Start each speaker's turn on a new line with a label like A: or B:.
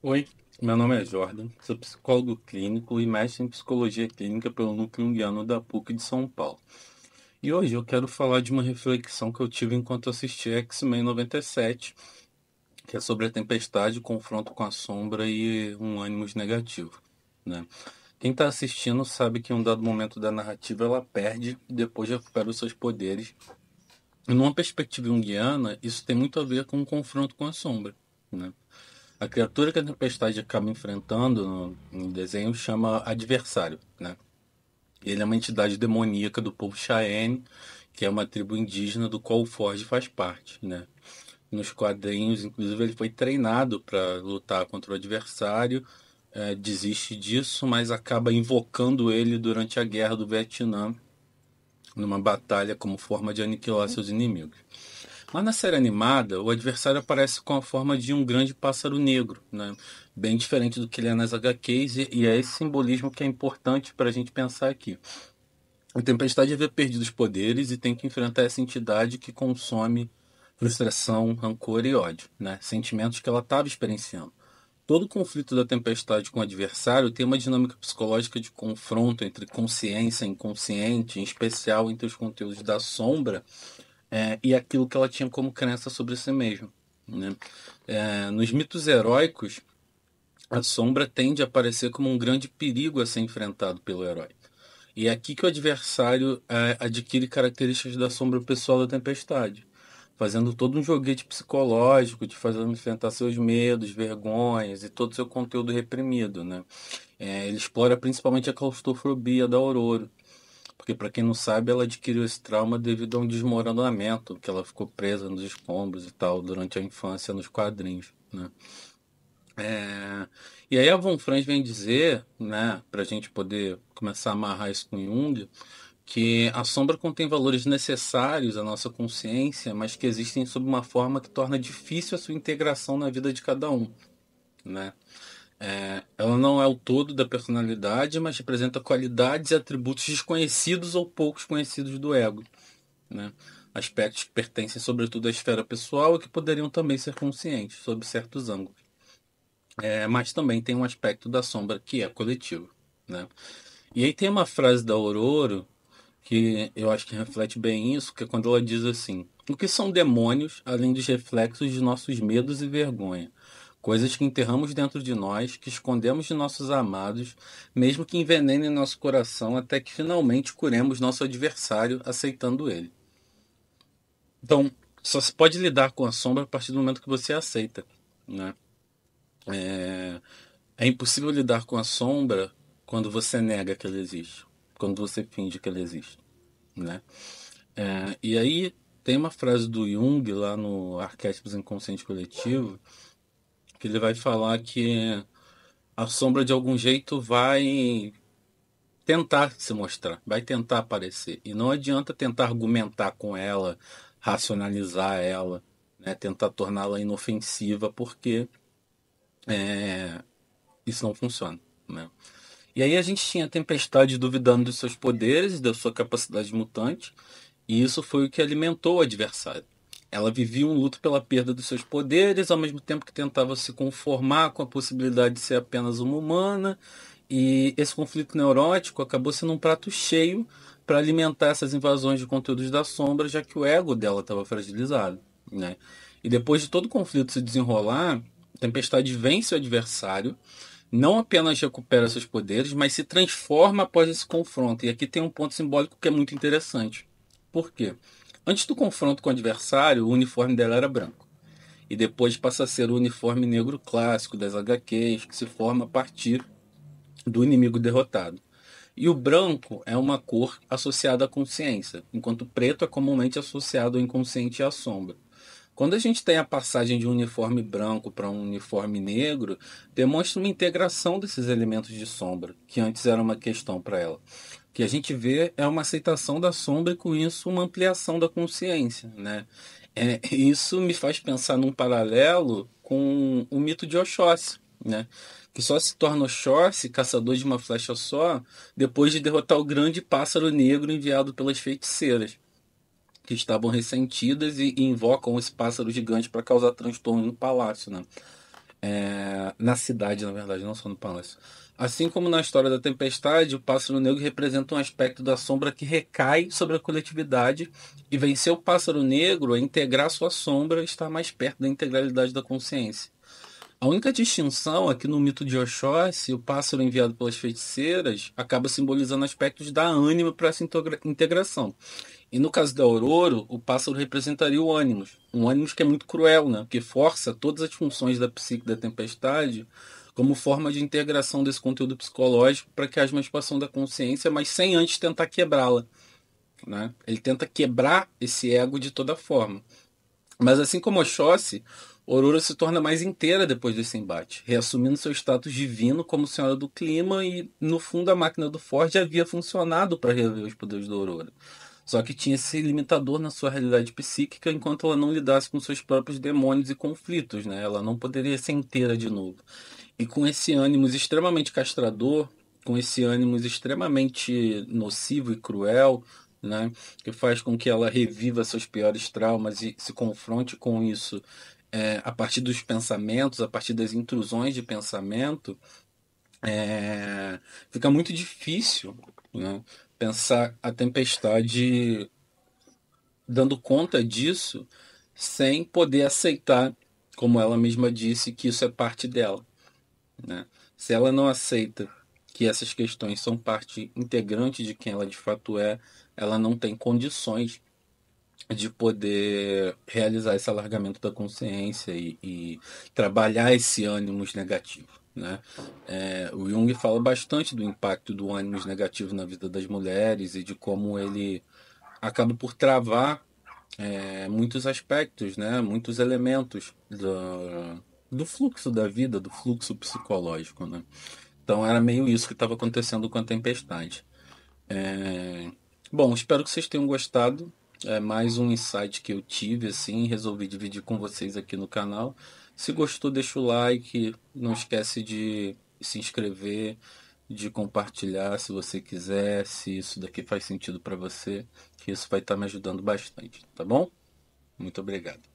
A: Oi, meu nome é Jordan, sou psicólogo clínico e mestre em psicologia clínica pelo Núcleo Junguiano da PUC de São Paulo. E hoje eu quero falar de uma reflexão que eu tive enquanto assisti X-Men 97, que é sobre a tempestade, o confronto com a sombra e um ânimos negativo, né? Quem está assistindo sabe que em um dado momento da narrativa ela perde e depois recupera os seus poderes. E numa perspectiva junguiana, isso tem muito a ver com o confronto com a sombra, né? A criatura que a tempestade acaba enfrentando no desenho chama adversário, né? Ele é uma entidade demoníaca do povo Cheyenne, que é uma tribo indígena do qual o Forge faz parte, né? Nos quadrinhos, inclusive, ele foi treinado para lutar contra o adversário, desiste disso, mas acaba invocando ele durante a Guerra do Vietnã, numa batalha como forma de aniquilar seus inimigos. Mas na série animada, o adversário aparece com a forma de um grande pássaro negro, né? Bem diferente do que ele é nas HQs, e é esse simbolismo que é importante para a gente pensar aqui. A Tempestade havia perdido os poderes e tem que enfrentar essa entidade que consome frustração, rancor e ódio, né? Sentimentos que ela estava experienciando. Todo conflito da Tempestade com o adversário tem uma dinâmica psicológica de confronto entre consciência e inconsciente, em especial entre os conteúdos da sombra e aquilo que ela tinha como crença sobre si mesma. Né? Nos mitos heróicos, a sombra tende a aparecer como um grande perigo a ser enfrentado pelo herói. E é aqui que o adversário adquire características da sombra pessoal da tempestade, fazendo todo um joguete psicológico de fazer enfrentar seus medos, vergonhas e todo o seu conteúdo reprimido. Né? Ele explora principalmente a claustrofobia da Aurora, porque, para quem não sabe, ela adquiriu esse trauma devido a um desmoronamento, que ela ficou presa nos escombros e tal durante a infância nos quadrinhos, né? É, E aí a Von Franz vem dizer, né, para a gente poder começar a amarrar isso com Jung, que a sombra contém valores necessários à nossa consciência, mas que existem sob uma forma que torna difícil a sua integração na vida de cada um, né? Ela não é o todo da personalidade, mas representa qualidades e atributos desconhecidos ou poucos conhecidos do ego, né? Aspectos que pertencem sobretudo à esfera pessoal e que poderiam também ser conscientes, sob certos ângulos. Mas também tem um aspecto da sombra que é coletivo, né? E aí tem uma frase da Aurora que eu acho que reflete bem isso, que é quando ela diz assim: o que são demônios, além dos reflexos de nossos medos e vergonha? Coisas que enterramos dentro de nós, que escondemos de nossos amados, mesmo que envenenem nosso coração, até que finalmente curemos nosso adversário, aceitando ele. Então, só se pode lidar com a sombra a partir do momento que você aceita, né? É, é impossível lidar com a sombra quando você nega que ela existe, quando você finge que ela existe, né? E aí tem uma frase do Jung lá no Arquétipos Inconsciente Coletivo que ele vai falar que a sombra de algum jeito vai tentar se mostrar, vai tentar aparecer. E não adianta tentar argumentar com ela, racionalizar ela, né? Tentar torná-la inofensiva, porque isso não funciona, né? E aí a gente tinha a Tempestade duvidando dos seus poderes e da sua capacidade mutante, e isso foi o que alimentou o adversário. Ela vivia um luto pela perda dos seus poderes, ao mesmo tempo que tentava se conformar com a possibilidade de ser apenas uma humana, e esse conflito neurótico acabou sendo um prato cheio para alimentar essas invasões de conteúdos da sombra, já que o ego dela estava fragilizado, né? E depois de todo o conflito se desenrolar, a Tempestade vence o adversário, não apenas recupera seus poderes, mas se transforma após esse confronto. E aqui tem um ponto simbólico que é muito interessante. Por quê? Antes do confronto com o adversário, o uniforme dela era branco. E depois passa a ser o uniforme negro clássico das HQs, que se forma a partir do inimigo derrotado. E o branco é uma cor associada à consciência, enquanto o preto é comumente associado ao inconsciente e à sombra. Quando a gente tem a passagem de um uniforme branco para um uniforme negro, demonstra uma integração desses elementos de sombra, que antes era uma questão para ela. O que a gente vê é uma aceitação da sombra e, com isso, uma ampliação da consciência, né? Isso me faz pensar num paralelo com o mito de Oxóssi, né? Que só se torna Oxóssi, caçador de uma flecha só, depois de derrotar o grande pássaro negro enviado pelas feiticeiras que estavam ressentidas e invocam esse pássaro gigante para causar transtorno no palácio, né? Na cidade, na verdade, não só no palácio. Assim como na história da tempestade, o pássaro negro representa um aspecto da sombra que recai sobre a coletividade, e vencer o pássaro negro é integrar sua sombra e estar mais perto da integralidade da consciência. A única distinção é que no mito de Oxóssi, o pássaro enviado pelas feiticeiras acaba simbolizando aspectos da ânima para essa integração. E no caso da Aurora, o pássaro representaria o ânimos. Um ânimos que é muito cruel, né? Porque força todas as funções da psique da tempestade como forma de integração desse conteúdo psicológico para que haja uma expansão da consciência, mas sem antes tentar quebrá-la, né? Ele tenta quebrar esse ego de toda forma. Mas assim como Oxóssi, Aurora se torna mais inteira depois desse embate, reassumindo seu status divino como Senhora do Clima e, no fundo, a máquina do Ford havia funcionado para rever os poderes da Aurora. Só que tinha esse limitador na sua realidade psíquica enquanto ela não lidasse com seus próprios demônios e conflitos, né? Ela não poderia ser inteira de novo. E com esse ânimo extremamente castrador, com esse ânimo extremamente nocivo e cruel, né, que faz com que ela reviva seus piores traumas e se confronte com isso a partir dos pensamentos, a partir das intrusões de pensamento, fica muito difícil, né, pensar a tempestade dando conta disso sem poder aceitar, como ela mesma disse, que isso é parte dela, né? Se ela não aceita que essas questões são parte integrante de quem ela de fato é, ela não tem condições de poder realizar esse alargamento da consciência e trabalhar esse ânimos negativo, né? O Jung fala bastante do impacto do ânimos negativo na vida das mulheres e de como ele acaba por travar muitos aspectos, né? Muitos elementos do fluxo da vida, do fluxo psicológico, né? Então era meio isso que estava acontecendo com a tempestade. Bom, espero que vocês tenham gostado. É mais um insight que eu tive, assim, resolvi dividir com vocês aqui no canal. Se gostou, deixa o like, não esquece de se inscrever, de compartilhar se você quiser, se isso daqui faz sentido para você, que isso vai estar me ajudando bastante, tá bom? Muito obrigado.